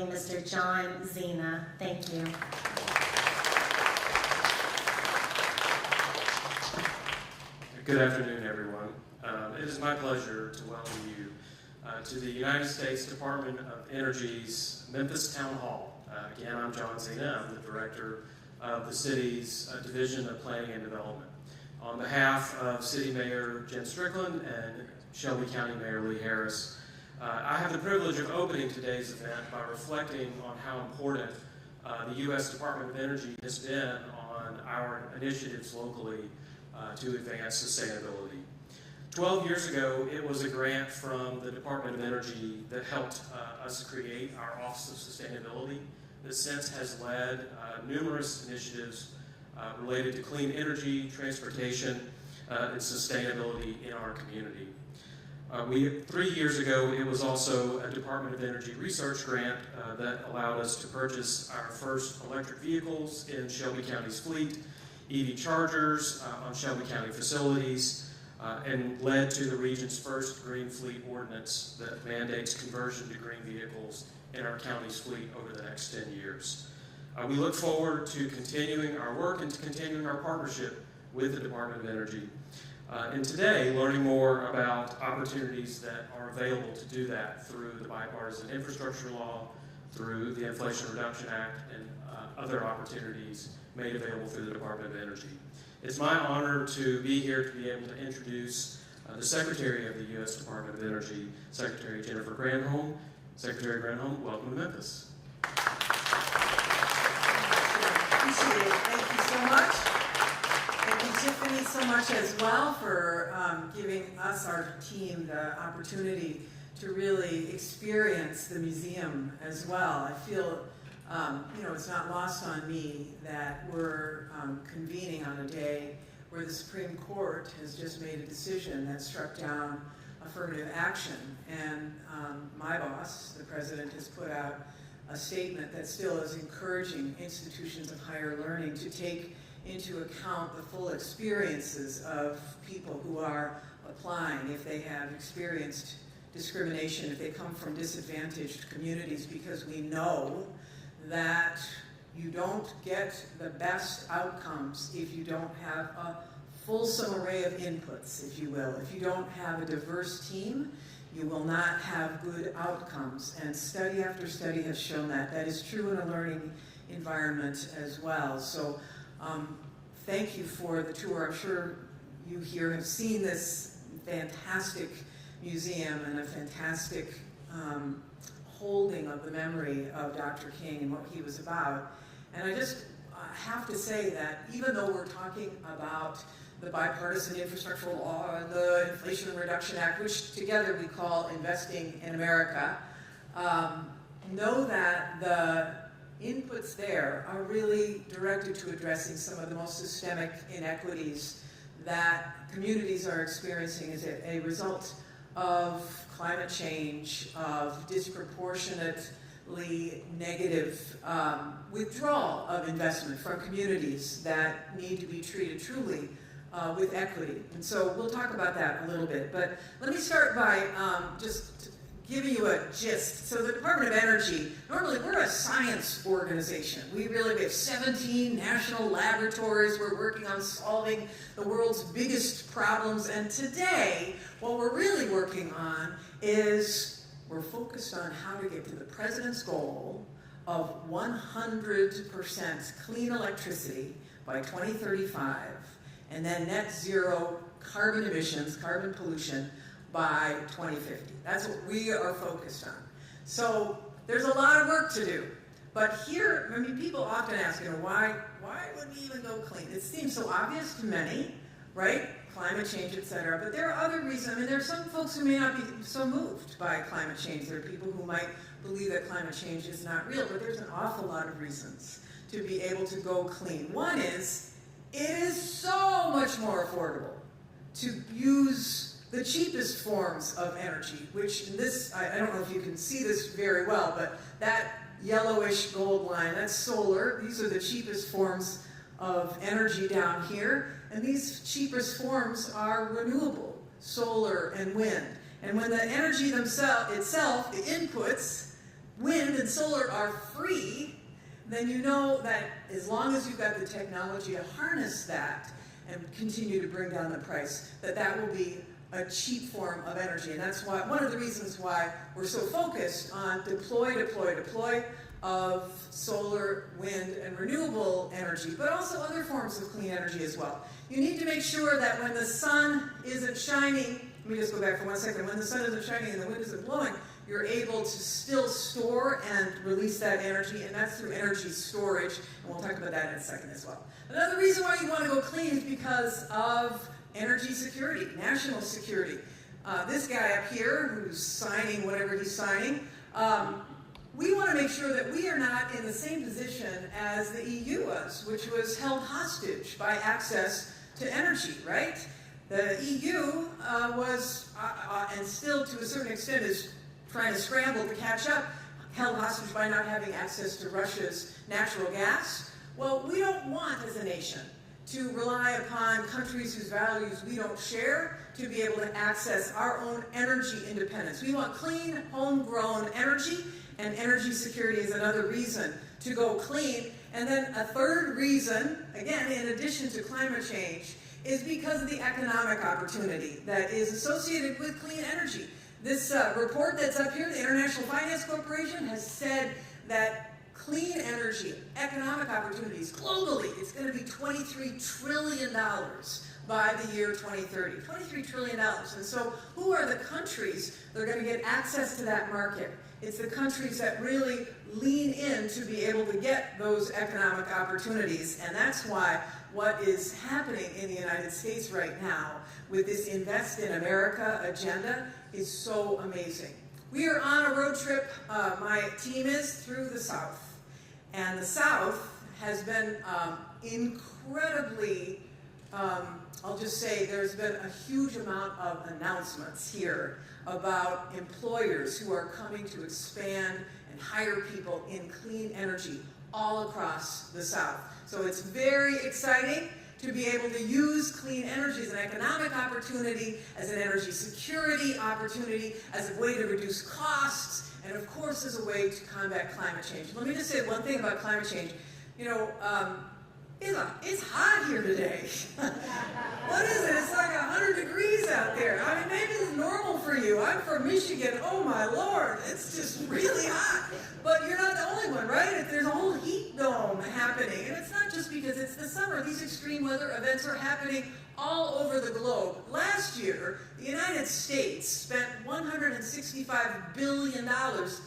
Mr. John Zena. Thank you. Good afternoon, everyone. It is my pleasure to welcome you to the United States Department of Energy's Memphis Town Hall. Again, I'm John Zena. I'm the director of the city's Division of Planning and Development. On behalf of City Mayor Jen Strickland and Shelby County Mayor Lee Harris, I have the privilege of opening today's event by reflecting on how important the U.S. Department of Energy has been on our initiatives locally to advance sustainability. 12 years ago, it was a grant from the Department of Energy that helped us create our Office of Sustainability that since has led numerous initiatives related to clean energy, transportation, and sustainability in our community. 3 years ago, it was also a Department of Energy research grant that allowed us to purchase our first electric vehicles in Shelby County's fleet, EV chargers on Shelby County facilities, and led to the region's first green fleet ordinance that mandates conversion to green vehicles in our county's fleet over the next 10 years. We look forward to continuing our work and to continuing our partnership with the Department of Energy. And today, learning more about opportunities that are available to do that through the Bipartisan Infrastructure Law, through the Inflation Reduction Act, and other opportunities made available through the Department of Energy. It's my honor to be here to be able to introduce the Secretary of the U.S. Department of Energy, Secretary Jennifer Granholm. Secretary Granholm, welcome to Memphis. Appreciate it. Thank you so much. Thank you, Tiffany, so much as well for giving us, our team, the opportunity to really experience the museum as well. I feel, it's not lost on me that we're convening on a day where the Supreme Court has just made a decision that struck down affirmative action. And my boss, the president, has put out a statement that still is encouraging institutions of higher learning to take into account the full experiences of people who are applying if they have experienced discrimination, if they come from disadvantaged communities, because we know that you don't get the best outcomes if you don't have a fulsome array of inputs, if you will. If you don't have a diverse team, you will not have good outcomes. And study after study has shown that. That is true in a learning environment as well. So thank you for the tour. I'm sure you here have seen this fantastic museum and a fantastic holding of the memory of Dr. King and what he was about. And I just have to say that even though we're talking about the Bipartisan Infrastructure Law and the Inflation Reduction Act, which together we call Investing in America, know that the inputs there are really directed to addressing some of the most systemic inequities that communities are experiencing as a result of climate change, of disproportionately negative withdrawal of investment from communities that need to be treated truly with equity. And so we'll talk about that a little bit. But let me start by just giving you a gist. So the Department of Energy, normally we're a science organization. We have 17 national laboratories. We're working on solving the world's biggest problems. And today, what we're really working on is we're focused on how to get to the president's goal of 100% clean electricity by 2035, and then net zero carbon emissions, carbon pollution, by 2050. That's what we are focused on. So there's a lot of work to do. But here, people often ask, why would we even go clean? It seems so obvious to many, right? Climate change, et cetera. But there are other reasons. There are some folks who may not be so moved by climate change. There are people who might believe that climate change is not real, but there's an awful lot of reasons to be able to go clean. One is, it is so much more affordable to use the cheapest forms of energy, which in this, I don't know if you can see this very well, but that yellowish gold line, that's solar. These are the cheapest forms of energy down here. And these cheapest forms are renewable, solar and wind. And when the energy itself, the inputs, wind and solar are free, then you know that as long as you've got the technology to harness that and continue to bring down the price, that will be a cheap form of energy. And that's why one of the reasons why we're so focused on deploy of solar, wind, and renewable energy, but also other forms of clean energy as well. You need to make sure that when the sun isn't shining, let me just go back for 1 second, when the sun isn't shining and the wind isn't blowing, you're able to still store and release that energy, and that's through energy storage, and we'll talk about that in a second as well. Another reason why you want to go clean is because of energy security, national security. This guy up here who's signing whatever he's signing, we want to make sure that we are not in the same position as the EU was, which was held hostage by access to energy, right? The EU was, and still to a certain extent is trying to scramble to catch up, held hostage by not having access to Russia's natural gas. Well, we don't want, as a nation, to rely upon countries whose values we don't share to be able to access our own energy independence. We want clean, homegrown energy, and energy security is another reason to go clean. And then a third reason, again, in addition to climate change, is because of the economic opportunity that is associated with clean energy. This report that's up here, the International Finance Corporation, has said that clean energy, economic opportunities globally, it's going to be $23 trillion by the year 2030. $23 trillion. And so who are the countries that are going to get access to that market? It's the countries that really lean in to be able to get those economic opportunities. And that's why what is happening in the United States right now with this Invest in America agenda is so amazing. We are on a road trip, my team is, through the South. And the South has been incredibly, I'll just say there's been a huge amount of announcements here about employers who are coming to expand and hire people in clean energy all across the South. So it's very exciting to be able to use clean energy as an economic opportunity, as an energy security opportunity, as a way to reduce costs, and of course as a way to combat climate change. Let me just say one thing about climate change. You know, it's hot here today. What is it? It's like 100 degrees out there. I mean, maybe it's normal for you. I'm from Michigan. Oh my Lord, it's just really hot. But you're not the only one, right? There's a whole heat dome happening. And it's not just because it's the summer. These extreme weather events are happening all over the globe. Last year, the United States spent $165 billion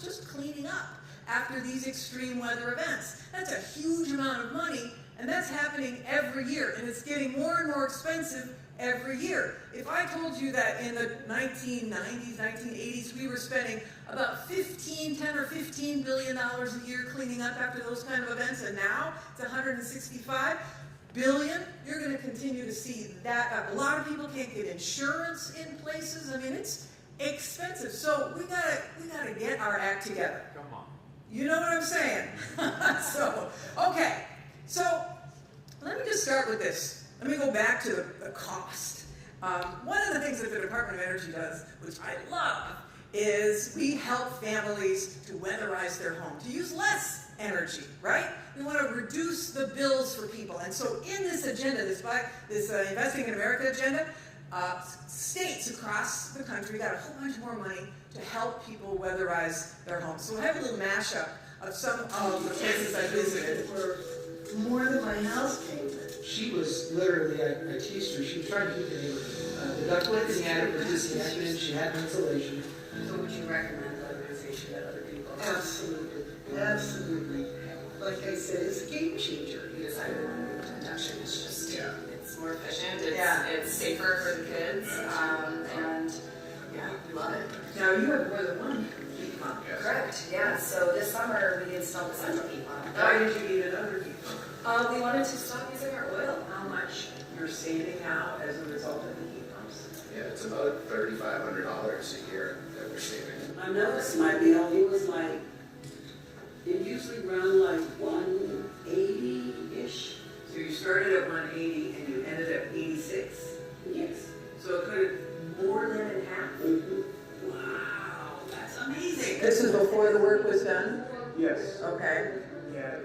just cleaning up after these extreme weather events. That's a huge amount of money. And that's happening every year, and it's getting more and more expensive every year. If I told you that in the 1990s, 1980s, we were spending about $10 or $15 billion a year cleaning up after those kind of events, and now it's $165 billion, you're going to continue to see that. A lot of people can't get insurance in places. I mean, it's expensive. So we gotta get our act together. Come on. You know what I'm saying? Okay. So let me just start with this. Let me go back to the cost. One of the things that the Department of Energy does, which I love, is we help families to weatherize their home, to use less energy, right? We want to reduce the bills for people. And so in this agenda, this Investing in America agenda, states across the country got a whole bunch more money to help people weatherize their homes. So we'll have a little mashup of some of the places I visited. More than my house payment. She was literally, I teased her, she was trying to keep the neighborhood. The ductwork in attic was disconnected, she had insulation. So would you recommend weatherization to other people? Absolutely, absolutely. Like I said, it's a game changer. Because I would induction, it's just, it's more efficient, Yeah. it's safer for the kids, and yeah, we love it. Now you have more than one heat pump. Correct, yeah, so this summer we installed the central heat pump. Why did you need another heat pump? We wanted to stop using our oil. How much you're saving now as a result of the heat pumps? Yeah, it's about $3,500 a year that we're saving. I noticed my bill, it was like, it usually run like 180-ish. So you started at 180 and you ended at 86? Yes. So it could have more than in half? Mm-hmm. Wow, that's amazing. This is before the work was done? Yes. Okay. Yeah.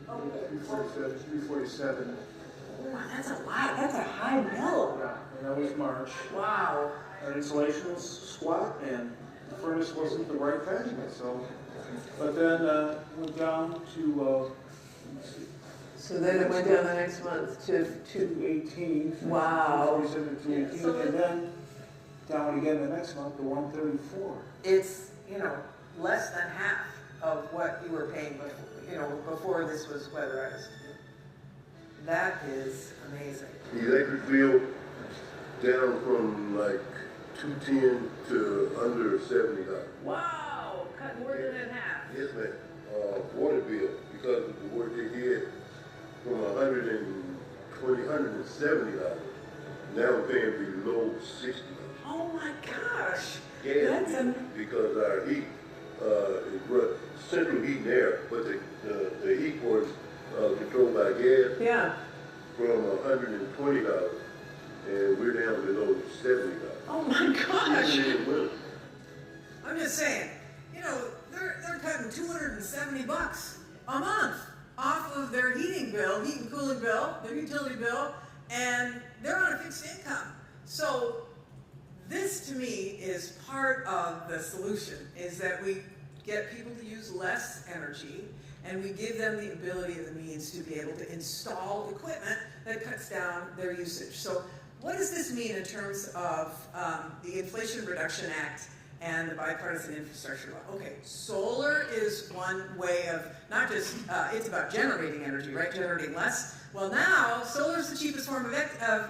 347. Wow, that's a lot. That's a high bill. Yeah, and that was March. Wow. Our insulation was squat and the furnace wasn't the right measurement, so. But then went down to, let's see, So then it went down the next month to 218. Wow. 47 to 218, and then down again the next month to 134. It's, less than half of what you were paying before, before this was weatherized. That is amazing. The electric bill down from like 210 to under $70. Wow, cut more than in half. Yes, ma'am. Water bill, because of the work they did, from $170. Now we're paying below $60. Oh my gosh. Gas bill, because our heat is central heat and air, but the heat port controlled by gas. Yeah. From $120, and we're down below $70. Oh my gosh. Yeah. I'm just saying, they're cutting $270 a month off of their heat and cooling bill, their utility bill, and they're on a fixed income. So this to me is part of the solution, is that we get people to use less energy and we give them the ability and the means to be able to install equipment that cuts down their usage. So what does this mean in terms of the Inflation Reduction Act and the bipartisan infrastructure law? Okay, solar is one way of not just, it's about generating energy, right? Generating less. Well now, solar is the cheapest form of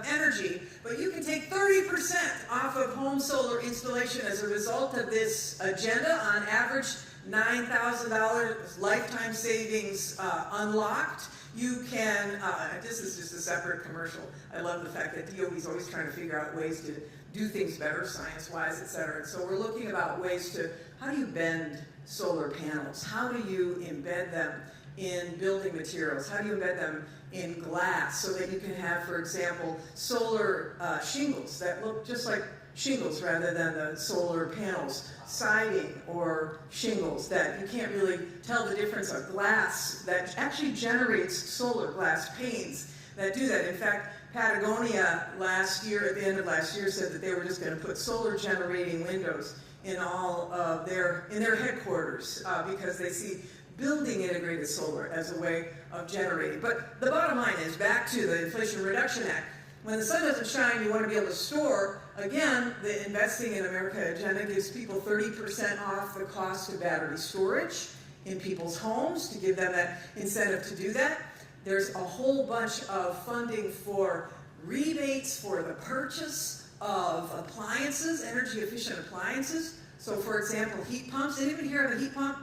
energy, but you can take 30% off of home solar installation as a result of this agenda. On average, $9,000 lifetime savings unlocked. You can, this is just a separate commercial. I love the fact that DOE is always trying to figure out ways to do things better, science-wise, et cetera. And so we're looking about ways to, how do you bend solar panels? How do you embed them in building materials? How do you embed them in glass so that you can have, for example, solar shingles that look just like shingles rather than the solar panels, siding or shingles that you can't really tell the difference of glass that actually generates solar glass panes that do that. In fact, Patagonia last year, at the end of last year, said that they were just going to put solar generating windows in all of their headquarters because they see building integrated solar as a way of generating. But the bottom line is, back to the Inflation Reduction Act, when the sun doesn't shine, you want to be able to store. Again, the Investing in America agenda gives people 30% off the cost of battery storage in people's homes to give them that incentive to do that. There's a whole bunch of funding for rebates for the purchase of appliances, energy efficient appliances. So for example, heat pumps. Anybody here have a heat pump?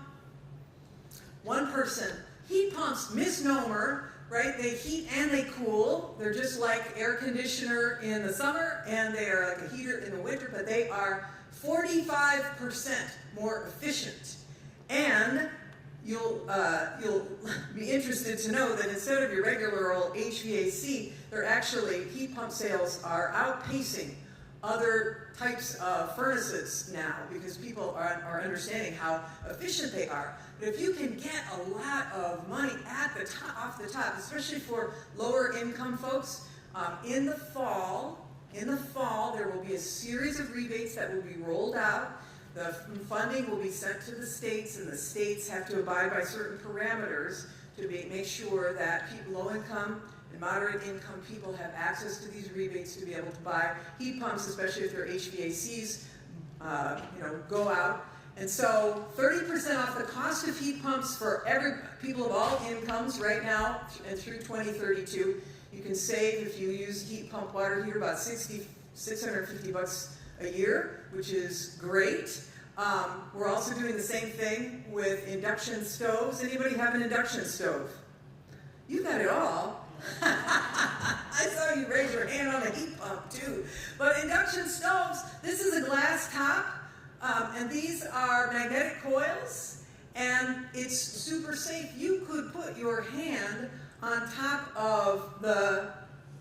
One person. Heat pumps, misnomer, right? They heat and they cool. They're just like air conditioner in the summer, and they are like a heater in the winter, but they are 45% more efficient. And you'll be interested to know that instead of your regular old HVAC, they're actually, heat pump sales are outpacing other types of furnaces now because people are understanding how efficient they are. But if you can get a lot of money at the top, off the top, especially for lower income folks, in the fall there will be a series of rebates that will be rolled out. The funding will be sent to the states, and the states have to abide by certain parameters to make sure that people, low income and moderate income people, have access to these rebates to be able to buy heat pumps, especially if their HVACs go out. And so 30% off the cost of heat pumps for people of all incomes right now and through 2032. You can save, if you use heat pump water heater, about $650 a year, which is great. We're also doing the same thing with induction stoves. Anybody have an induction stove? You got it all. I saw you raise your hand on a heat pump too. But induction stoves, this is a glass top, and these are magnetic coils, and it's super safe. You could put your hand on top of the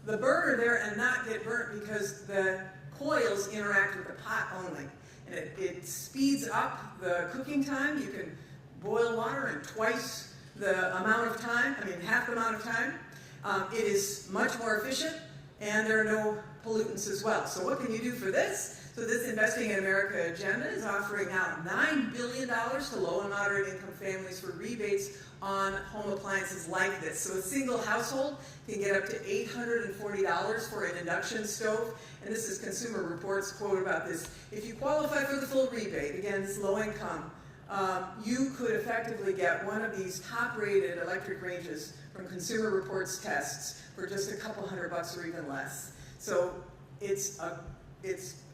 burner there and not get burnt because the coils interact with the pot only. and it speeds up the cooking time. You can boil water in twice the amount of time, half the amount of time. It is much more efficient, and there are no pollutants as well. So what can you do for this? So this Investing in America agenda is offering now $9 billion to low and moderate income families for rebates on home appliances like this. So a single household can get up to $840 for an induction stove. And this is Consumer Reports quote about this. If you qualify for the full rebate, again, it's low income, you could effectively get one of these top-rated electric ranges from Consumer Reports tests for just a couple $100 or even less. So it's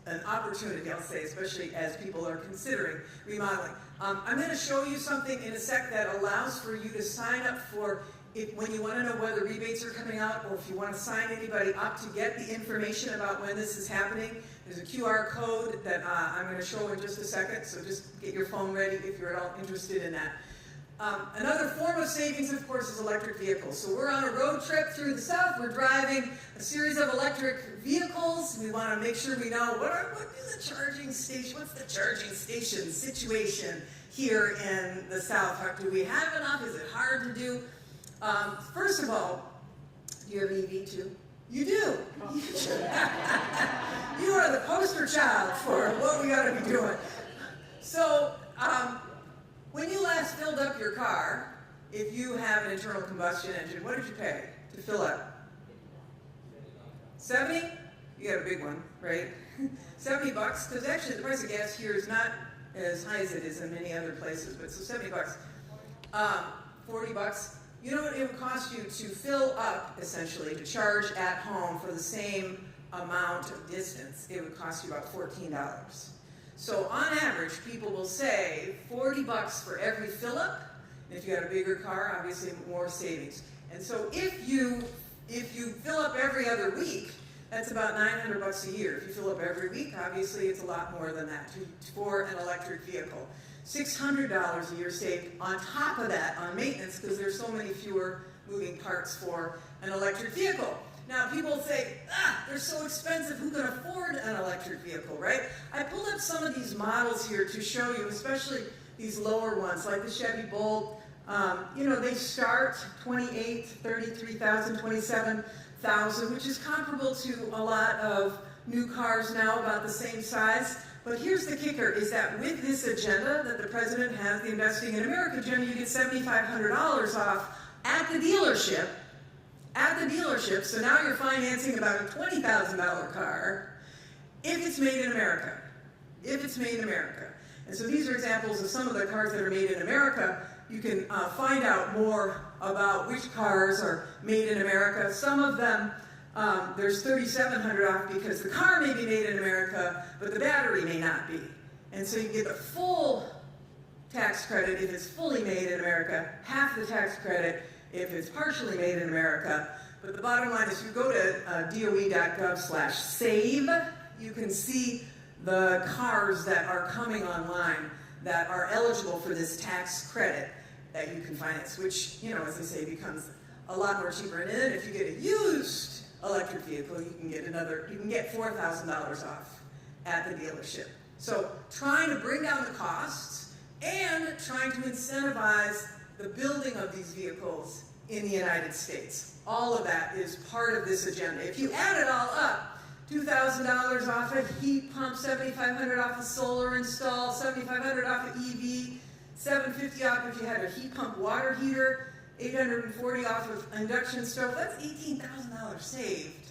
an opportunity, I'll say, especially as people are considering remodeling. I'm going to show you something in a sec that allows for you to sign up for when you want to know whether rebates are coming out, or if you want to sign anybody up to get the information about when this is happening. There's a QR code that I'm going to show in just a second, so just get your phone ready if you're at all interested in that. Another form of savings, of course, is electric vehicles. So we're on a road trip through the South. We're driving a series of electric vehicles. We want to make sure we know what's the charging station situation here in the South. Do we have enough? Is it hard to do? First of all, do you have an EV too? You do. You are the poster child for what we ought to be doing. So, when you last filled up your car, if you have an internal combustion engine, what did you pay to fill up? 70? You got a big one, right? $70, because actually the price of gas here is not as high as it is in many other places, but so $70. $40. You know what it would cost you to fill up, essentially, to charge at home for the same amount of distance? It would cost you about $14. So on average, people will save $40 for every fill up. And if you got a bigger car, obviously more savings. And so if you fill up every other week, that's about $900 a year. If you fill up every week, obviously it's a lot more than that for an electric vehicle. $600 a year saved on top of that on maintenance, because there's so many fewer moving parts for an electric vehicle. Now, people say, they're so expensive, who can afford an electric vehicle, right? I pulled up some of these models here to show you, especially these lower ones, like the Chevy Bolt. They start $28,000, $33,000, $27,000, which is comparable to a lot of new cars now, about the same size. But here's the kicker, is that with this agenda that the president has, the Investing in America agenda, you get $7,500 off at the dealership. So now you're financing about a $20,000 car if it's made in America. And so these are examples of some of the cars that are made in America. You can find out more about which cars are made in America. Some of them, there's $3,700 off because the car may be made in America, but the battery may not be. And so you get the full tax credit if it's fully made in America, half the tax credit if it's partially made in America. But the bottom line is, you go to doe.gov/save, you can see the cars that are coming online that are eligible for this tax credit that you can finance, which, as I say, becomes a lot more cheaper. And then if you get a used electric vehicle, you can get $4,000 off at the dealership. So trying to bring down the costs and trying to incentivize the building of these vehicles in the United States. All of that is part of this agenda. If you add it all up, $2,000 off a heat pump, $7,500 off a solar install, $7,500 off an EV, $750 off if you had a heat pump water heater, $840 off of induction stove. That's $18,000 saved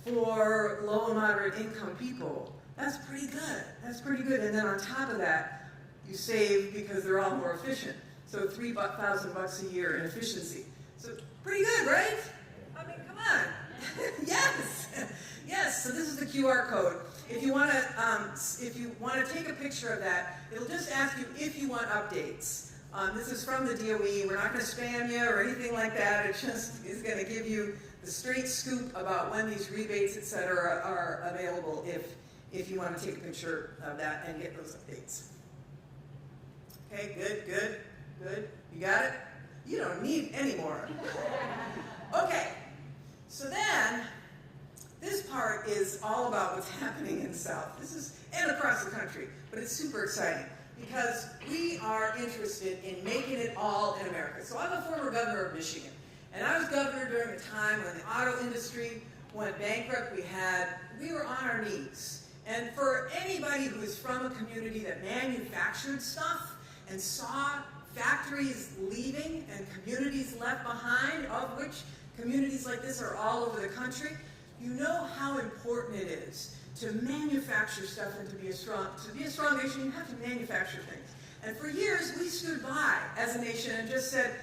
for low and moderate income people. That's pretty good. And then on top of that, you save because they're all more efficient. So $3,000 a year in efficiency. So pretty good, right? I mean, come on. Yes. So this is the QR code. If you want to take a picture of that, it'll just ask you if you want updates. This is from the DOE. We're not going to spam you or anything like that. It just is going to give you the straight scoop about when these rebates, etc., are available if you want to take a picture of that and get those updates. Okay, good. You got it? You don't need any more. Okay, so then, This part is all about what's happening in the South. This is, and across the country, but it's super exciting because we are interested in making it all in America. So I'm a former governor of Michigan, and I was governor during a time when the auto industry went bankrupt. We were on our knees. And for anybody who is from a community that manufactured stuff and saw factories leaving and communities left behind, of which communities like this are all over the country, you know how important it is to manufacture stuff and to be a strong nation. You have to manufacture things. And for years, we stood by as a nation and just said,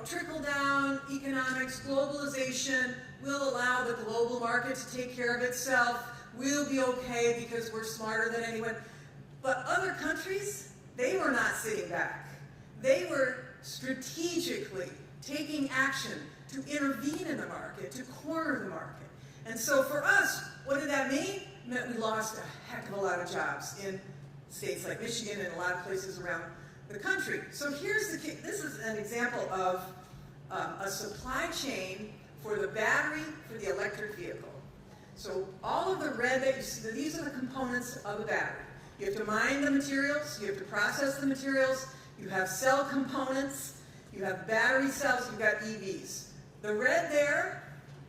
trickle down economics, globalization, we'll allow the global market to take care of itself. We'll be okay because we're smarter than anyone. But other countries, they were not sitting back. They were strategically taking action to intervene in the market, to corner the market. And so for us, what did that mean? It meant we lost a heck of a lot of jobs in states like Michigan and a lot of places around the country. So this is an example of a supply chain for the battery for the electric vehicle. So all of the red that you see, these are the components of the battery. You have to mine the materials, you have to process the materials, you have cell components, you have battery cells, you've got EVs. The red there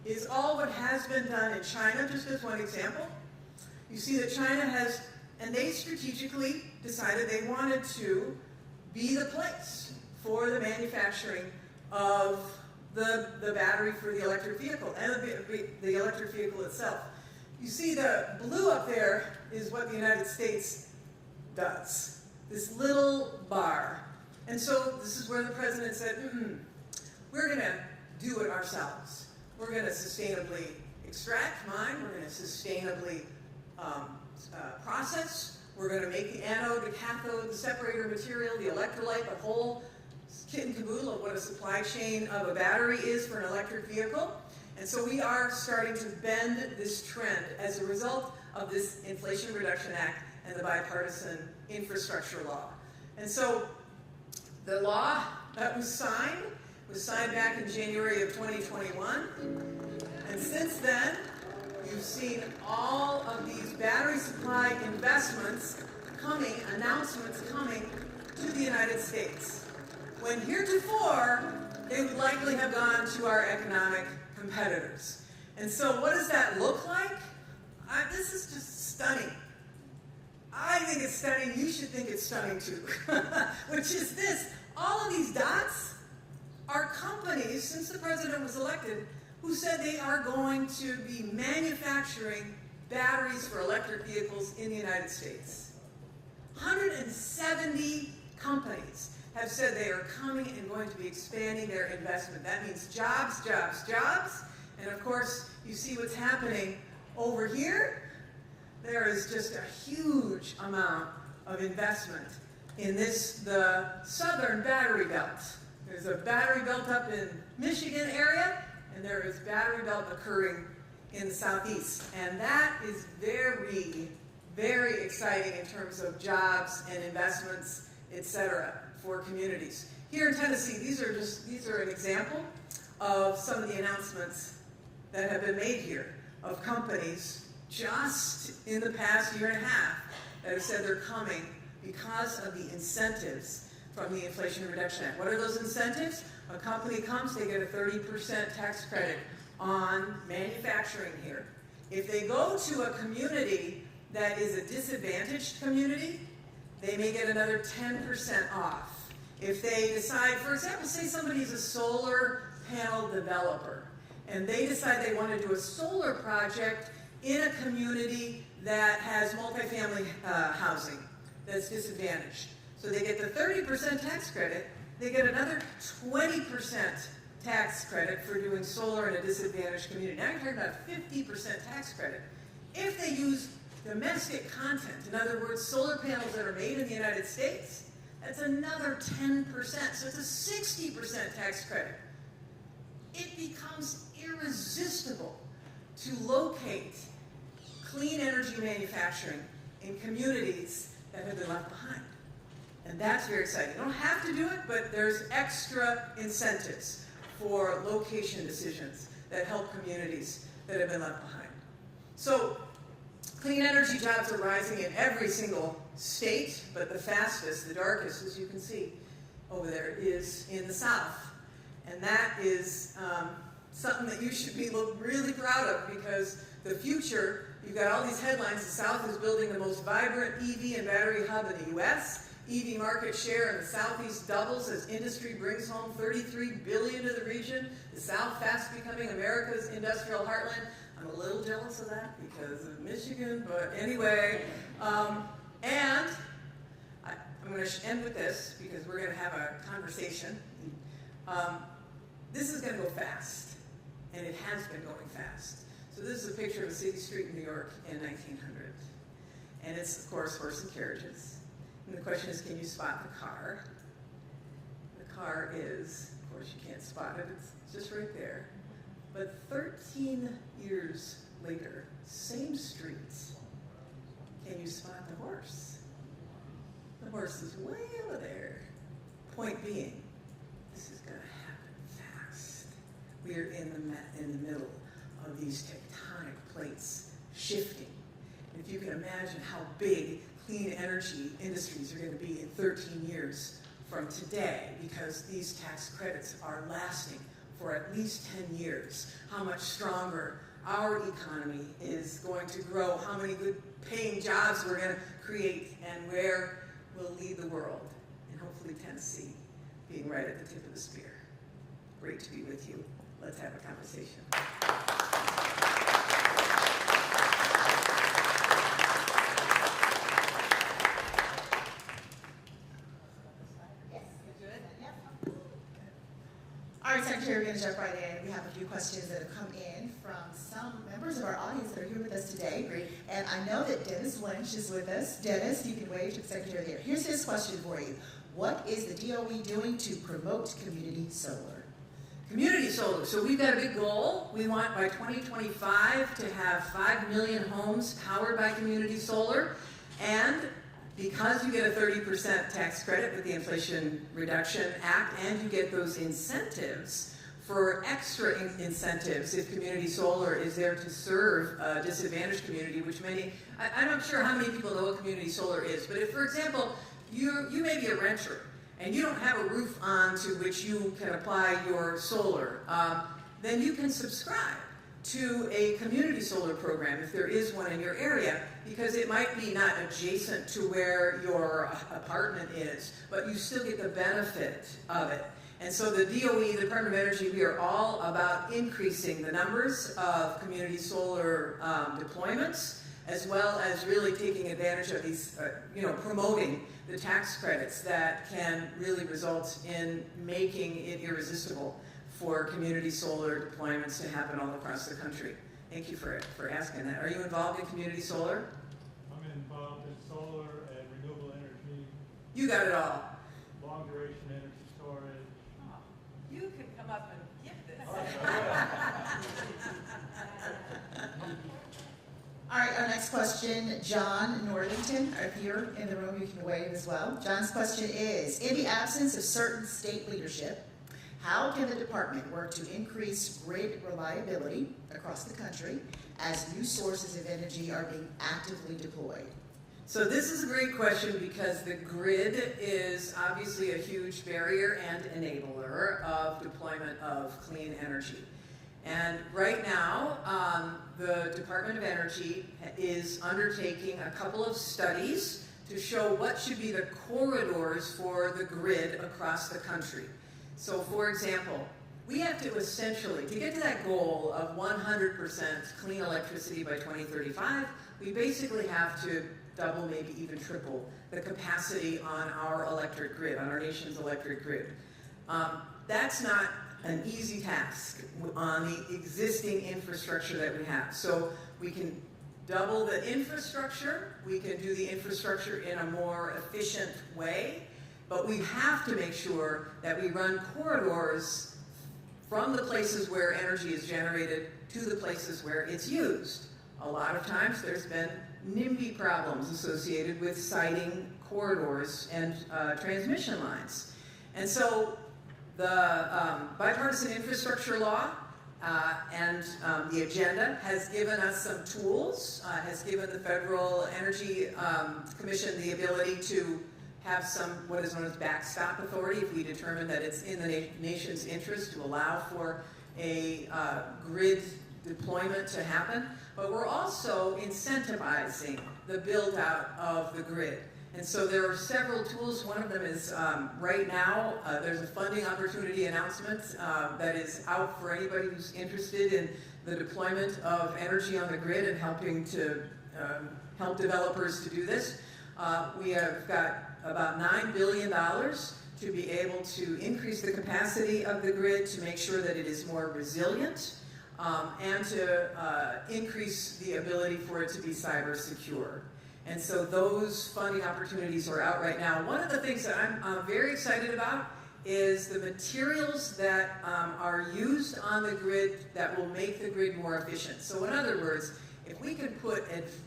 is all what has been done in China, just as one example. You see that China has, and they strategically decided they wanted to be the place for the manufacturing of the battery for the electric vehicle and the electric vehicle itself. You see the blue up there is what the United States does, this little bar. And so this is where the president said, we're going to do it ourselves. We're going to sustainably extract, mine, we're going to sustainably process, we're going to make the anode, the cathode, the separator material, the electrolyte, the whole kit and caboodle of what a supply chain of a battery is for an electric vehicle. And so we are starting to bend this trend as a result of this Inflation Reduction Act and the bipartisan infrastructure law. And so the law that was signed back in January of 2021. And since then, you've seen all of these battery supply investments coming, announcements coming to the United States. When heretofore, they would likely have gone to our economic competitors. And so what does that look like? This is just stunning. I think it's stunning. You should think it's stunning too. Which is this. All of these dots are companies, since the president was elected, who said they are going to be manufacturing batteries for electric vehicles in the United States. 170 companies have said they are coming and going to be expanding their investment. That means jobs, jobs, jobs. And of course, you see what's happening over here. There is just a huge amount of investment in the southern battery belt. There's a battery belt up in Michigan area, and there is battery belt occurring in the southeast. And that is very, very exciting in terms of jobs and investments, etc., for communities. Here in Tennessee, these are an example of some of the announcements that have been made here of companies just in the past year and a half that have said they're coming because of the incentives from the Inflation Reduction Act. What are those incentives? A company comes, they get a 30% tax credit on manufacturing here. If they go to a community that is a disadvantaged community, they may get another 10% off. If they decide, for example, say somebody's a solar panel developer, and they decide they want to do a solar project in a community that has multifamily housing that's disadvantaged. So they get the 30% tax credit, they get another 20% tax credit for doing solar in a disadvantaged community. Now you're talking about a 50% tax credit. If they use domestic content, in other words, solar panels that are made in the United States, that's another 10%. So it's a 60% tax credit. It becomes irresistible to locate clean energy manufacturing in communities that have been left behind. And that's very exciting. You don't have to do it, but there's extra incentives for location decisions that help communities that have been left behind. So clean energy jobs are rising in every single state, but the fastest, the darkest, as you can see over there, is in the South. And that is something that you should be really proud of, because the future, you've got all these headlines, the South is building the most vibrant EV and battery hub in the U.S. EV market share in the Southeast doubles as industry brings home $33 billion to the region. The South fast becoming America's industrial heartland. I'm a little jealous of that because of Michigan, but anyway. And I'm going to end with this because we're going to have a conversation. This is going to go fast, and it has been going fast. So this is a picture of a city street in New York in 1900. And it's, of course, horse and carriages. And the question is, can you spot the car? The car is, of course, you can't spot it. It's just right there. But 13 years later, same streets, can you spot the horse? The horse is way over there. Point being, this is going to happen fast. We are in the middle of these tectonic plates shifting. And if you can imagine how big clean energy industries are going to be in 13 years from today, because these tax credits are lasting for at least 10 years, how much stronger our economy is going to grow, how many good paying jobs we're going to create, and where we'll lead the world. And hopefully Tennessee being right at the tip of the spear. Great to be with you. Let's have a conversation. All right, Secretary, we're going to jump right in. We have a few questions that have come in from some members of our audience that are here with us today. Great. And I know that Dennis Lynch is with us. Dennis, you can wave to the Secretary there. Here's his question for you. What is the DOE doing to promote community solar? Community solar. So we've got a big goal. We want by 2025 to have 5 million homes powered by community solar. And because you get a 30% tax credit with the Inflation Reduction Act, and you get those incentives for extra incentives if community solar is there to serve a disadvantaged community, which I'm not sure how many people know what community solar is, but if, for example, you may be a renter and you don't have a roof on to which you can apply your solar, then you can subscribe to a community solar program if there is one in your area, because it might be not adjacent to where your apartment is, but you still get the benefit of it. And so the DOE, the Department of Energy, we are all about increasing the numbers of community solar deployments, as well as really taking advantage of these, promoting the tax credits that can really result in making it irresistible for community solar deployments to happen all across the country. Thank you for asking that. Are you involved in community solar? I'm involved in solar and renewable energy. You got it all. Long duration energy storage. You can come up and give this. All right, our next question, John Northington. If you're in the room, you can wave as well. John's question is, in the absence of certain state leadership, how can the department work to increase grid reliability across the country as new sources of energy are being actively deployed? So this is a great question, because the grid is obviously a huge barrier and enabler of deployment of clean energy. And right now, the Department of Energy is undertaking a couple of studies to show what should be the corridors for the grid across the country. So for example, we have to essentially, to get to that goal of 100% clean electricity by 2035, we basically have to double, maybe even triple, the capacity on our electric grid, on our nation's electric grid. That's not an easy task on the existing infrastructure that we have. So we can double the infrastructure, we can do the infrastructure in a more efficient way, but we have to make sure that we run corridors from the places where energy is generated to the places where it's used. A lot of times there's been NIMBY problems associated with siting corridors and transmission lines. And so the bipartisan infrastructure law The agenda has given us some tools, has given the Federal Energy Commission the ability to have some, what is known as backstop authority, if we determine that it's in the nation's interest to allow for a grid deployment to happen. But we're also incentivizing the build out of the grid. And so there are several tools. One of them is right now, there's a funding opportunity announcement that is out for anybody who's interested in the deployment of energy on the grid and helping to help developers to do this. We have got about $9 billion to be able to increase the capacity of the grid to make sure that it is more resilient and to increase the ability for it to be cyber secure. And so those funding opportunities are out right now. One of the things that I'm very excited about is the materials that are used on the grid that will make the grid more efficient. So in other words, if we can put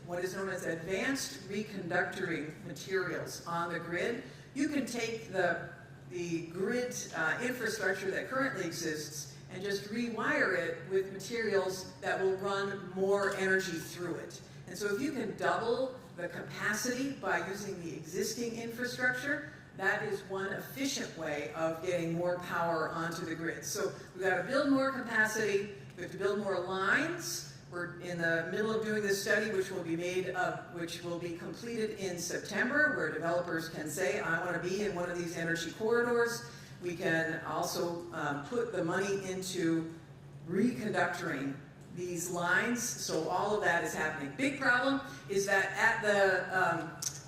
what is known as advanced reconductoring materials on the grid, you can take the grid infrastructure that currently exists and just rewire it with materials that will run more energy through it. And so if you can double the capacity by using the existing infrastructure, that is one efficient way of getting more power onto the grid. So we've got to build more capacity, we have to build more lines. We're in the middle of doing this study, which will be completed in September, where developers can say, I want to be in one of these energy corridors. We can also put the money into reconductoring these lines, so all of that is happening. Big problem is that at the,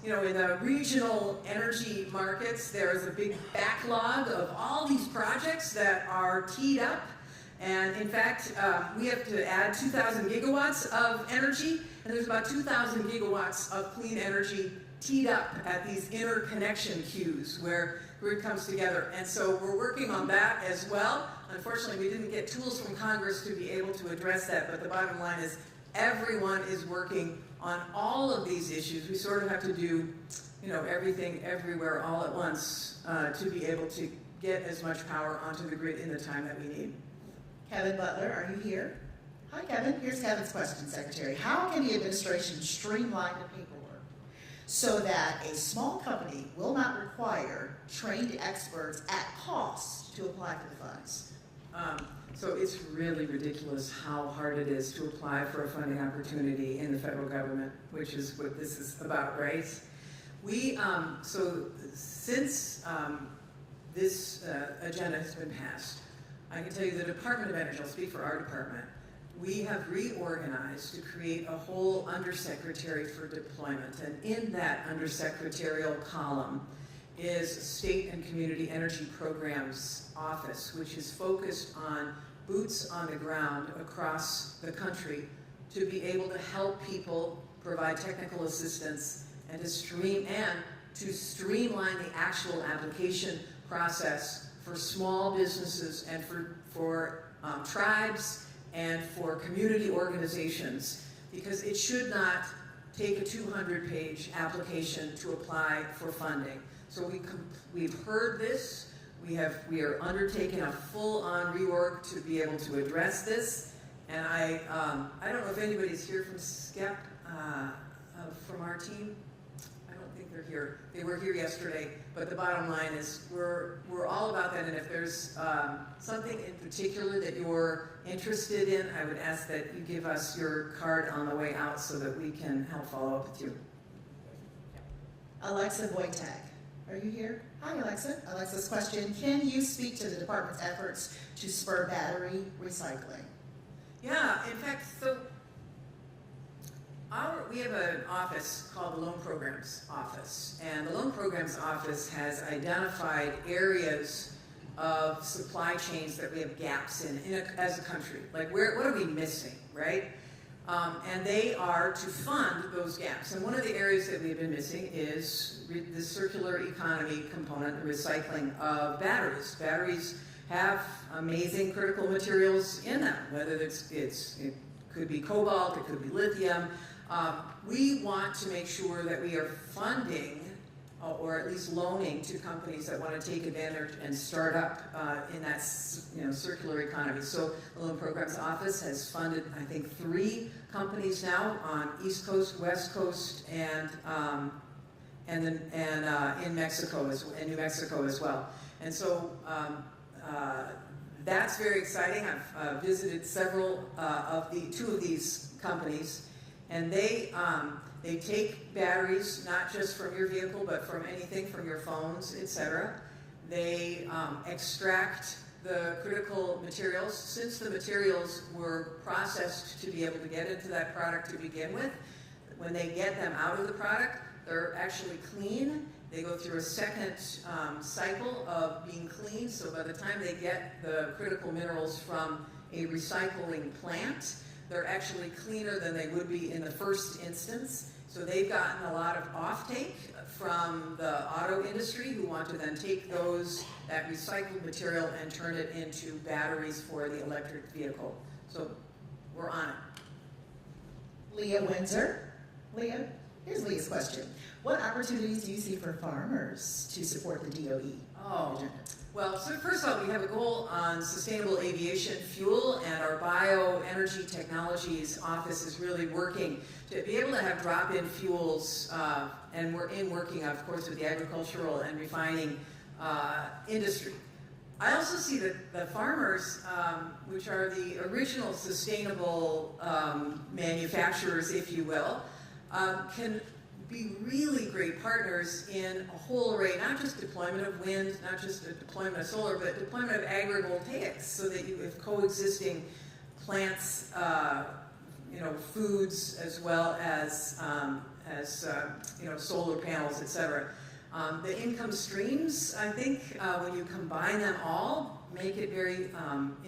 in the regional energy markets, there is a big backlog of all these projects that are teed up. And in fact, we have to add 2,000 gigawatts of energy, and there's about 2,000 gigawatts of clean energy teed up at these interconnection queues where grid comes together. And so we're working on that as well. Unfortunately, we didn't get tools from Congress to be able to address that, but the bottom line is everyone is working on all of these issues. We sort of have to do, everything everywhere all at once to be able to get as much power onto the grid in the time that we need. Kevin Butler, are you here? Hi, Kevin. Here's Kevin's question, Secretary. How can the administration streamline the paperwork so that a small company will not require trained experts at cost to apply for the funds? So it's really ridiculous how hard it is to apply for a funding opportunity in the federal government, which is what this is about, right? So since this agenda has been passed, I can tell you the Department of Energy, I'll speak for our department, we have reorganized to create a whole undersecretary for deployment. And in that undersecretarial column is State and Community Energy Programs Office, which is focused on boots on the ground across the country to be able to help people provide technical assistance and to streamline the actual application process for small businesses and for tribes and for community organizations, because it should not take a 200-page application to apply for funding. So we've heard this. We are undertaking a full-on reorg to be able to address this. And I don't know if anybody's here from SCEP, from our team. I don't think they're here. They were here yesterday. But the bottom line is we're all about that. And if there's something in particular that you're interested in, I would ask that you give us your card on the way out so that we can help follow up with you. Alexa Wojtek, are you here? Hi, Alexa. Alexa's question, can you speak to the department's efforts to spur battery recycling? Yeah, in fact, so we have an office called the Loan Programs Office, and the Loan Programs Office has identified areas of supply chains that we have gaps in as a country. Like, what are we missing, right? And they are to fund those gaps. And one of the areas that we've been missing is the circular economy component, the recycling of batteries. Batteries have amazing critical materials in them, whether it could be cobalt, it could be lithium. We want to make sure that we are funding or at least loaning to companies that want to take advantage and start up in that circular economy. So the Loan Programs Office has funded, I think, 3 companies now on East Coast, West Coast, and in Mexico and New Mexico as well. And so that's very exciting. I've visited several two of these companies, and they take batteries not just from your vehicle, but from anything from your phones, etc. They extract the critical materials. Since the materials were processed to be able to get into that product to begin with, when they get them out of the product, they're actually clean. They go through a second cycle of being clean, so by the time they get the critical minerals from a recycling plant, they're actually cleaner than they would be in the first instance. So they've gotten a lot of offtake from the auto industry who want to then take that recycled material and turn it into batteries for the electric vehicle. So we're on it. Leah Windsor. Leah, here's Leah's question. What opportunities do you see for farmers to support the DOE? Well, so first of all, we have a goal on sustainable aviation fuel, and our bioenergy technologies office is really working to be able to have drop-in fuels, and we're working, of course, with the agricultural and refining industry. I also see that the farmers, which are the original sustainable manufacturers, if you will, can be really great partners in a whole array, not just deployment of wind, not just deployment of solar, but deployment of agrivoltaics, so that you have coexisting plants, foods, as well as solar panels, etc. The income streams, I think, when you combine them all, make it very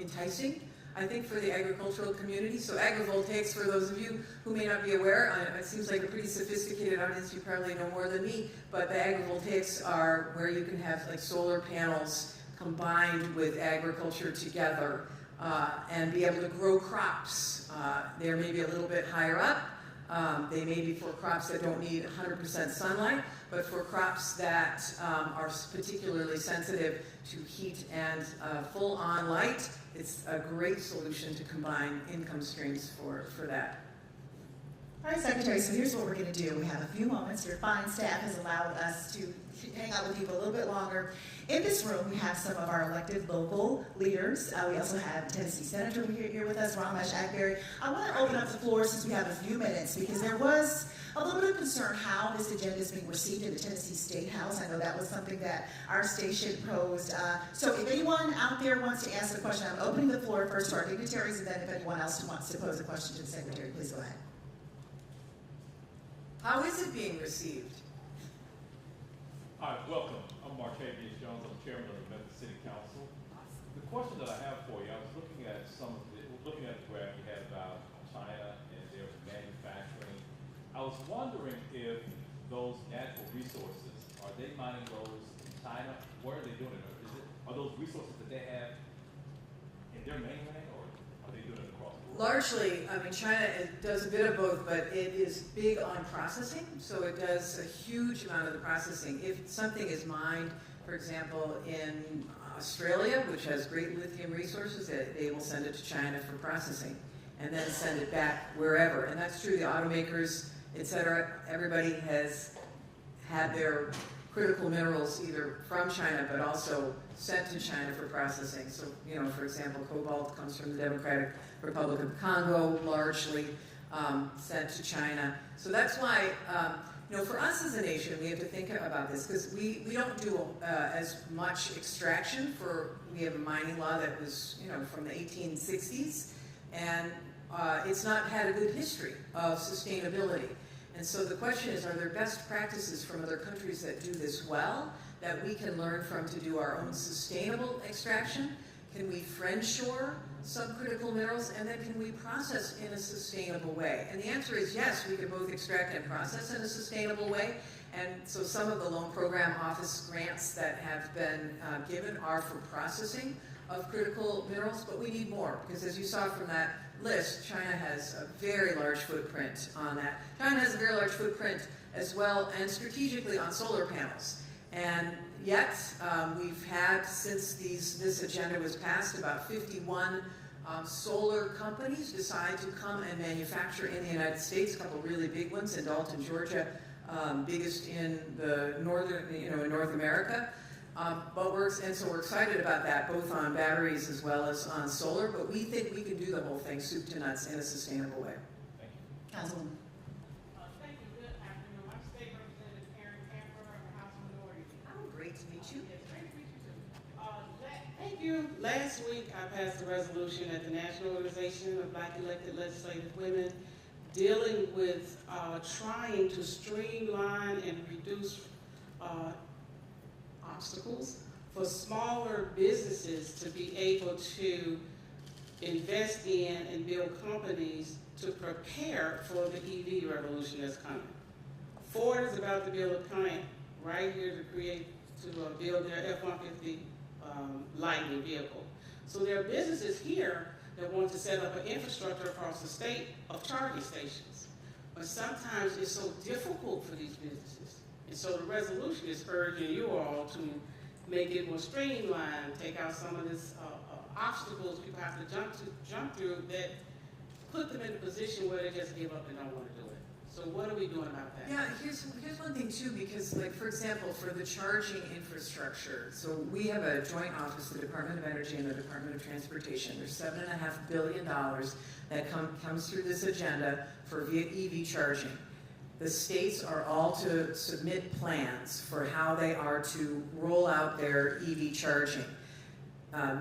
enticing, I think, for the agricultural community. So agrivoltaics, for those of you who may not be aware, it seems like a pretty sophisticated audience, you probably know more than me, but the agrivoltaics are where you can have like solar panels combined with agriculture together and be able to grow crops. They're maybe a little bit higher up. They may be for crops that don't need 100% sunlight, but for crops that are particularly sensitive to heat and full-on light, it's a great solution to combine income streams for that. All right, Secretary, so here's what we're going to do. We have a few moments. Your fine staff has allowed us to hang out with you for a little bit longer. In this room, we have some of our elected local leaders. We also have Tennessee Senator here with us, Ramesh Agberry. I want to open up the floor since we have a few minutes, because there was a little bit of concern how this agenda is being received in the Tennessee State House. I know that was something that our station posed. So if anyone out there wants to ask a question, I'm opening the floor first to our dignitaries, and then if anyone else wants to pose a question to the Secretary, please go ahead. How is it being received? Hi, welcome. I'm Martavius Jones. I'm chairman of the Memphis City Council. The question that I have for you, I was looking at looking at the graph you had about China and their manufacturing. I was wondering if those natural resources, are they mining those in China? Where are they doing it? Are those resources that they have in their mainland, or are they doing it across the world? Largely, China does a bit of both, but it is big on processing, so it does a huge amount of the processing. If something is mined, for example, in Australia, which has great lithium resources, they will send it to China for processing and then send it back wherever. And that's true, the automakers, etc. Everybody has had their critical minerals either from China, but also sent to China for processing. So, for example, cobalt comes from the Democratic Republic of Congo, largely sent to China. So that's why, for us as a nation, we have to think about this, because we don't do as much extraction. We have a mining law that was, from the 1860s, and it's not had a good history of sustainability. And so the question is, are there best practices from other countries that do this well that we can learn from to do our own sustainable extraction? Can we friendshore some critical minerals, and then can we process in a sustainable way? And the answer is yes, we can both extract and process in a sustainable way. And so some of the Loan Program Office grants that have been given are for processing of critical minerals, but we need more, because as you saw from that list, China has a very large footprint on that. China has a very large footprint as well, and strategically on solar panels. And yet, we've had, since this agenda was passed, about 51 solar companies decide to come and manufacture in the United States, a couple really big ones in Dalton, Georgia, biggest in the northern, in North America. So we're excited about that, both on batteries as well as on solar, but we think we can do the whole thing, soup to nuts, in a sustainable way. Councilwoman. Thank you. Good afternoon. I'm State Representative Karen Camper of the House Minority. Oh, great to meet you. Yes, great to meet you too. Thank you. Last week, I passed a resolution at the National Organization of Black Elected Legislative Women dealing with trying to streamline and reduce obstacles for smaller businesses to be able to invest in and build companies to prepare for the EV revolution that's coming. Ford is about to build a plant right here to build their F-150 Lightning vehicle. So there are businesses here that want to set up an infrastructure across the state of charging stations. But sometimes it's so difficult for these businesses. And so the resolution is urging you all to make it more streamlined, take out some of these obstacles people have to jump through that put them in a position where they just give up and don't want to do it. So what are we doing about that? Yeah, here's one thing too, because like, for example, for the charging infrastructure, so we have a joint office, the Department of Energy and the Department of Transportation. There's $7.5 billion that comes through this agenda for EV charging. The states are all to submit plans for how they are to roll out their EV charging.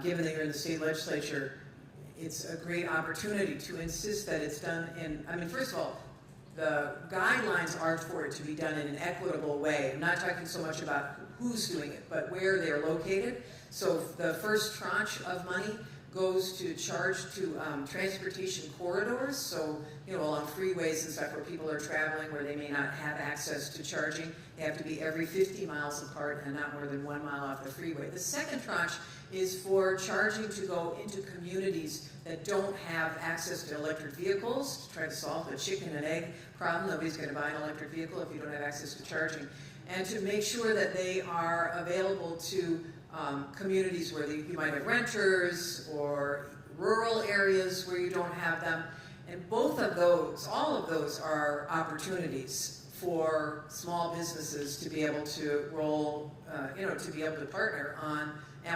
Given that you're in the state legislature, it's a great opportunity to insist that it's done first of all, the guidelines are for it to be done in an equitable way. I'm not talking so much about who's doing it, but where they're located. So the first tranche of money goes to charge to transportation corridors, so along freeways and stuff where people are traveling where they may not have access to charging. They have to be every 50 miles apart and not more than 1 mile off the freeway. The second tranche is for charging to go into communities that don't have access to electric vehicles, to try to solve the chicken and egg problem. Nobody's going to buy an electric vehicle if you don't have access to charging. And to make sure that they are available to communities where you might have renters or rural areas where you don't have them. And both of those, all of those are opportunities for small businesses to be able to roll, to be able to partner on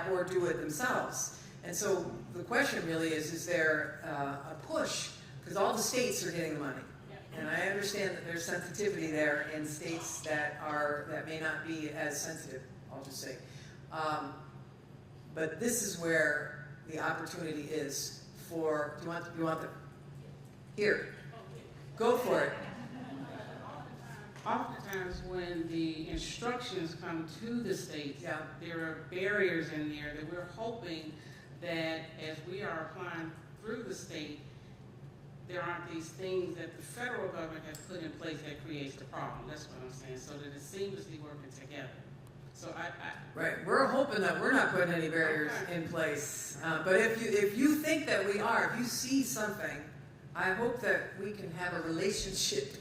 or do it themselves. And so the question really is there a push? Because all the states are getting the money. And I understand that there's sensitivity there in states that may not be as sensitive, I'll just say. But this is where the opportunity is for, do you want the, here, go for it. Oftentimes when the instructions come to the states, there are barriers in there that we're hoping that as we are applying through the state, there aren't these things that the federal government has put in place that creates the problem. That's what I'm saying, so that it's seamlessly working together. So Right, we're hoping that we're not putting any barriers in place. But if you think that we are, if you see something, I hope that we can have a relationship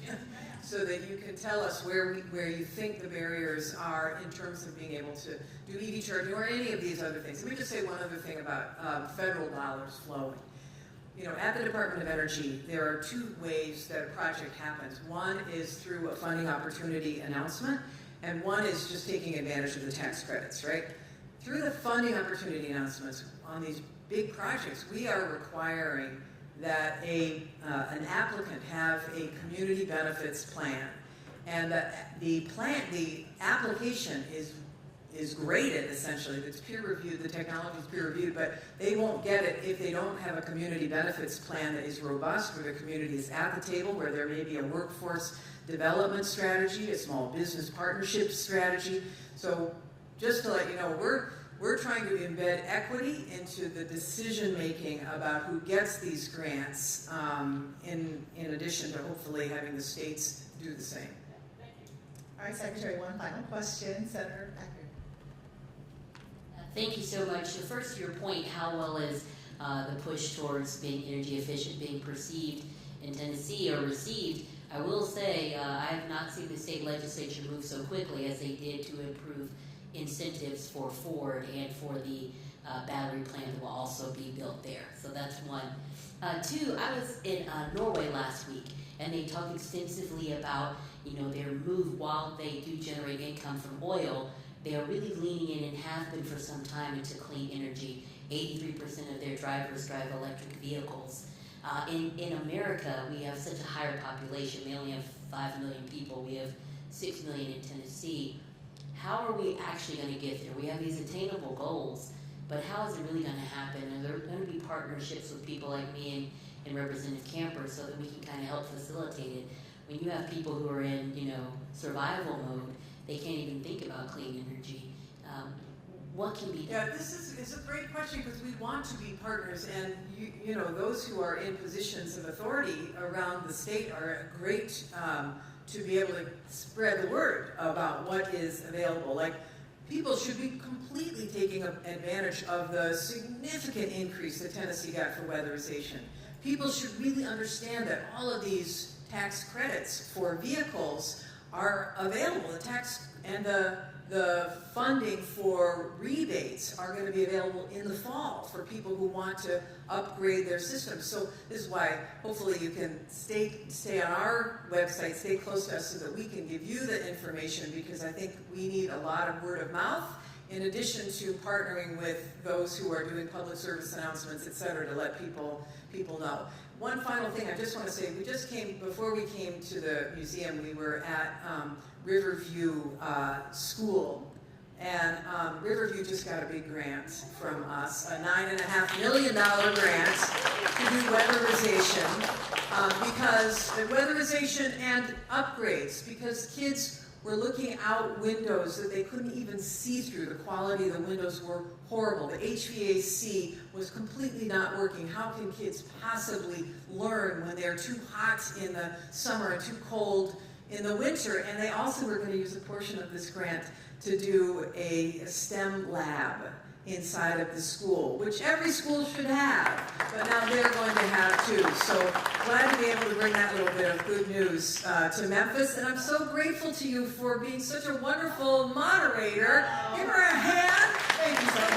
so that you can tell us where you think the barriers are in terms of being able to do EV charging or any of these other things. Let me just say one other thing about federal dollars flowing. At the Department of Energy, there are two ways that a project happens. One is through a funding opportunity announcement, and one is just taking advantage of the tax credits, right? Through the funding opportunity announcements on these big projects, we are requiring that an applicant have a community benefits plan, and that the application is graded essentially. It's peer reviewed. The technology is peer reviewed, but they won't get it if they don't have a community benefits plan that is robust, where the community is at the table, where there may be a workforce development strategy, a small business partnership strategy. So just to let you know, we're trying to embed equity into the decision making about who gets these grants, in addition to hopefully having the states do the same. All right, Secretary, one final question. Senator Packard. Thank you so much. So first, to your point, how well is the push towards being energy efficient being perceived in Tennessee or received? I will say, I have not seen the state legislature move so quickly as they did to improve incentives for Ford and for the battery plant that will also be built there. So that's one. Two, I was in Norway last week, and they talked extensively about, their move while they do generate income from oil. They are really leaning in and have been for some time into clean energy. 83% of their drivers drive electric vehicles. In America, we have such a higher population. We only have 5 million people. We have 6 million in Tennessee. How are we actually going to get there? We have these attainable goals, but how is it really going to happen? Are there going to be partnerships with people like me and Representative Camper so that we can kind of help facilitate it? When you have people who are in, survival mode, they can't even think about clean energy. What can be done? Yeah, this is a great question because we want to be partners, and those who are in positions of authority around the state are great to be able to spread the word about what is available. Like, people should be completely taking advantage of the significant increase that Tennessee got for weatherization. People should really understand that all of these tax credits for vehicles are available. The tax and the funding for rebates are going to be available in the fall for people who want to upgrade their systems. So this is why hopefully you can stay on our website, stay close to us so that we can give you the information, because I think we need a lot of word of mouth in addition to partnering with those who are doing public service announcements, et cetera, to let people know. One final thing I just want to say, before we came to the museum, we were at Riverview School, and Riverview just got a big grant from us, a $9.5 million grant to do weatherization, because weatherization and upgrades, because kids were looking out windows that they couldn't even see through. The quality of the windows were horrible. The HVAC was completely not working. How can kids possibly learn when they're too hot in the summer and too cold in the winter? And they also were going to use a portion of this grant to do a STEM lab inside of the school, which every school should have, but now they're going to have too. So glad to be able to bring that little bit of good news to Memphis, and I'm so grateful to you for being such a wonderful moderator. Give her a hand. Thank you so much.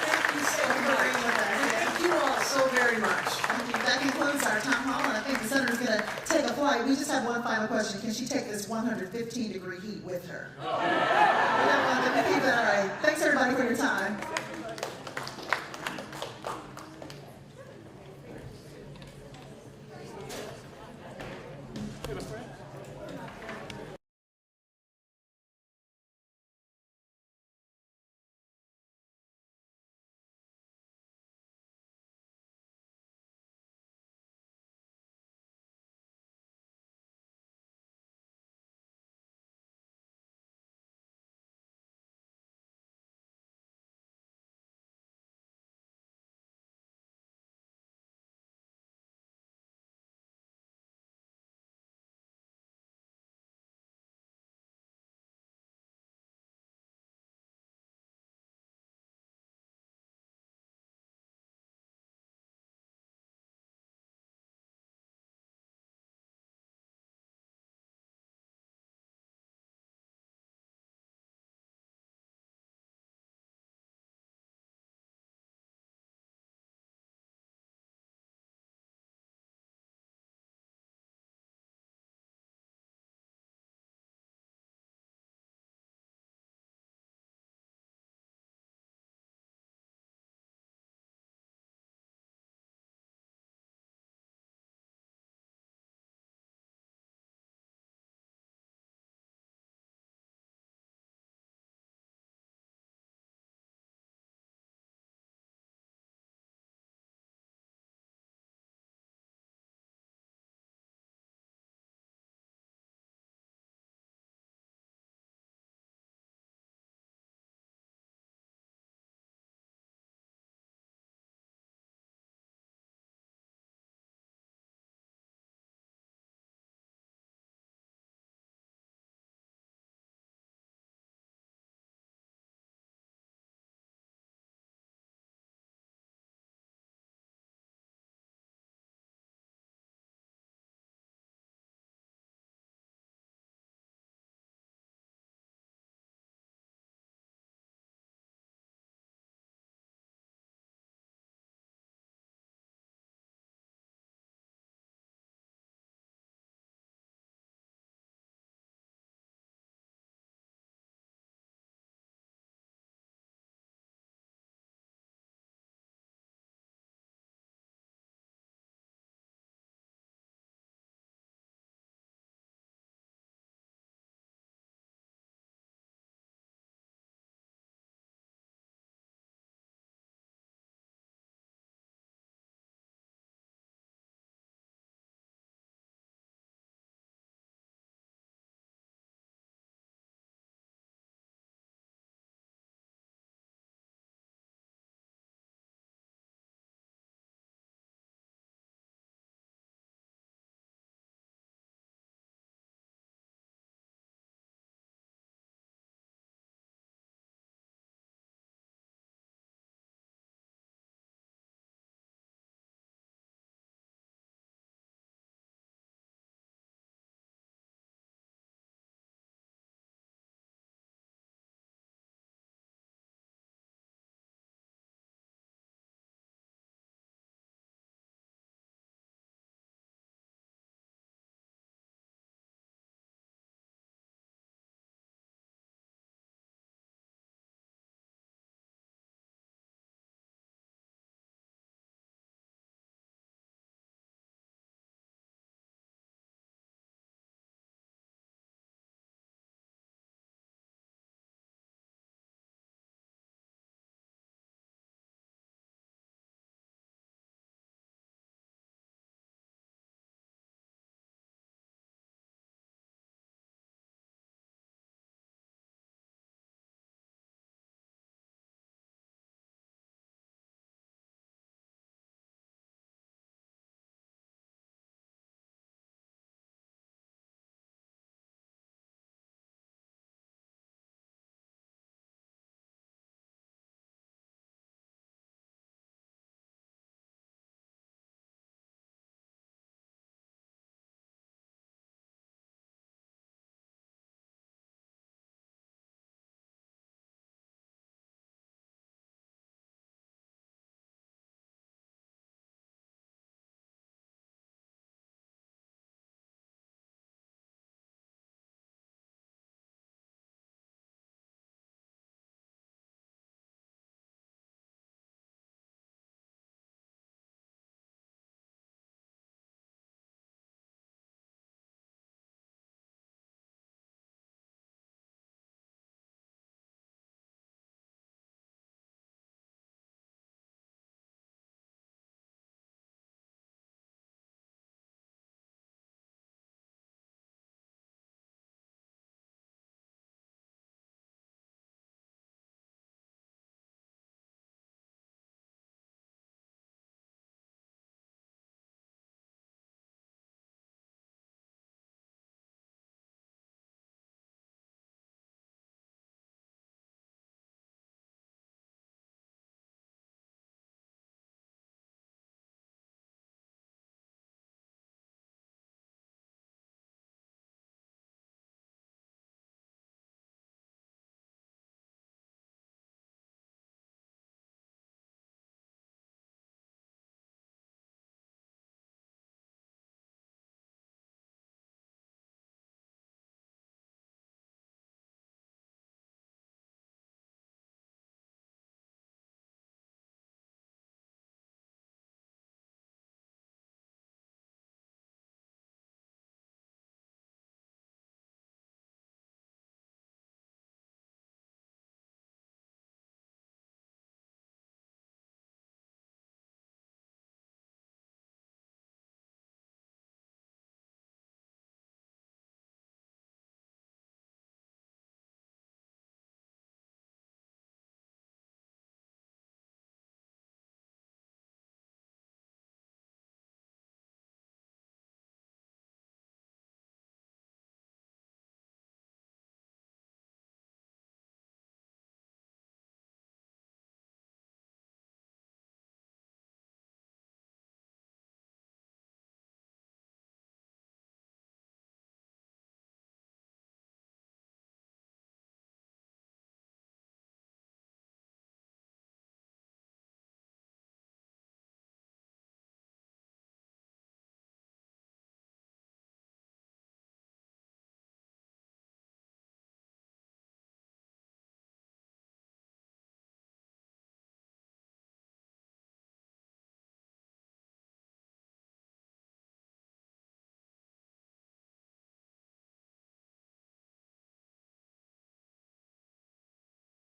Thank you so much. And thank you all so very much. That concludes our town hall, and I think the senator's going to take a flight. We just have one final question. Can she take this 115-degree heat with her? All right. Thanks, everybody, for your time.